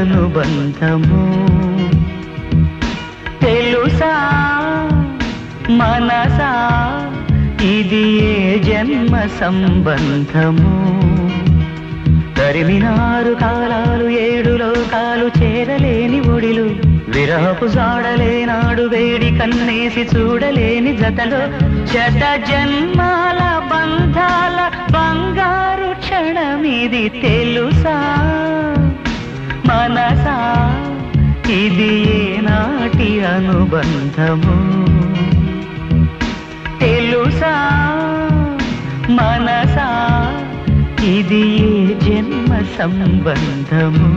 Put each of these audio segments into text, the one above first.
అనుబంధము తెలుసా మనసా ఇది ఏ జన్మ సంబంధము తరిమినారు కాలాలు ఏడు లోకాలు చేరలేని ఒడిలు విరహపు జాడలేనాడు వేడి కన్నేసి చూడలేని జతలో శత జన్మాల బంధాల బంగారు క్షణమిది తెలుసా మనసా ఇది ఏనాటి అనుబంధము తెలుసా మనసా ఇది ఏ జన్మ సంబంధము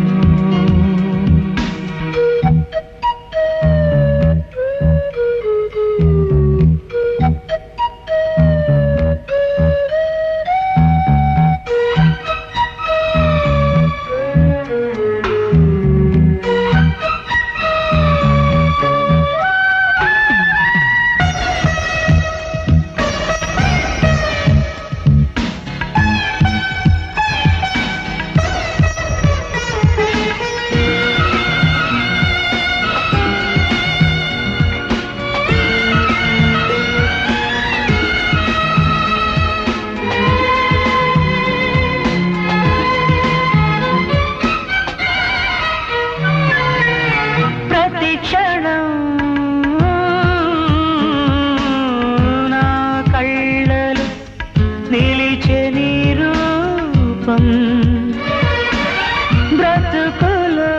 బ్రతుకులో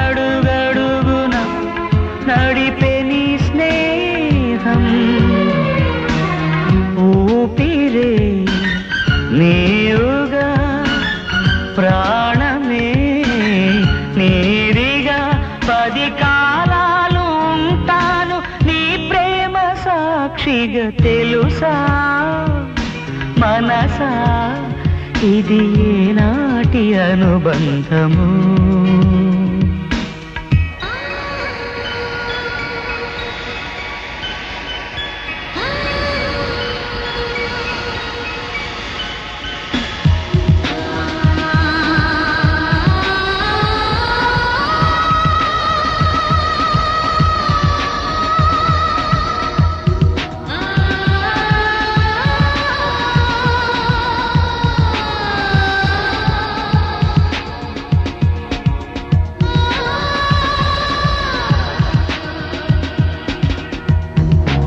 అడుగడుగున నడిపే నీ స్నేహం ఊపిరే నీవుగా ప్రాణమే నీదిగా 10 కాలాలు ఉంటాను నీ ప్రేమ సాక్షిగా తెలుసా మనసా ఇది ఏనాటి అనుబంధము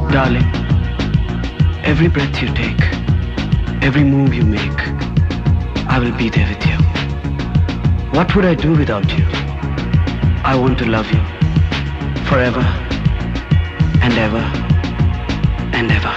Darling, every breath you take, every move you make, I will be there with you. What would I do without you? I want to love you forever and ever and ever.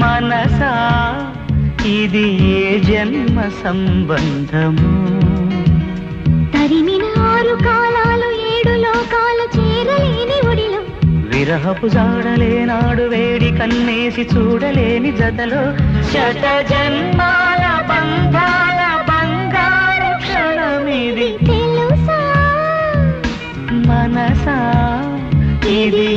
మనసా ఇది ఏ జన్మ సంబంధము తరిమిన 6 కాలాలు 7 లోకాలు చేరలేని ఒడిలో విరహపు జాడలేనాడు వేడి కన్నేసి చూడలేని జతలో శత జన్మాల బంధాల బంగారు క్షణమిది తెలుసా మనసా ఇది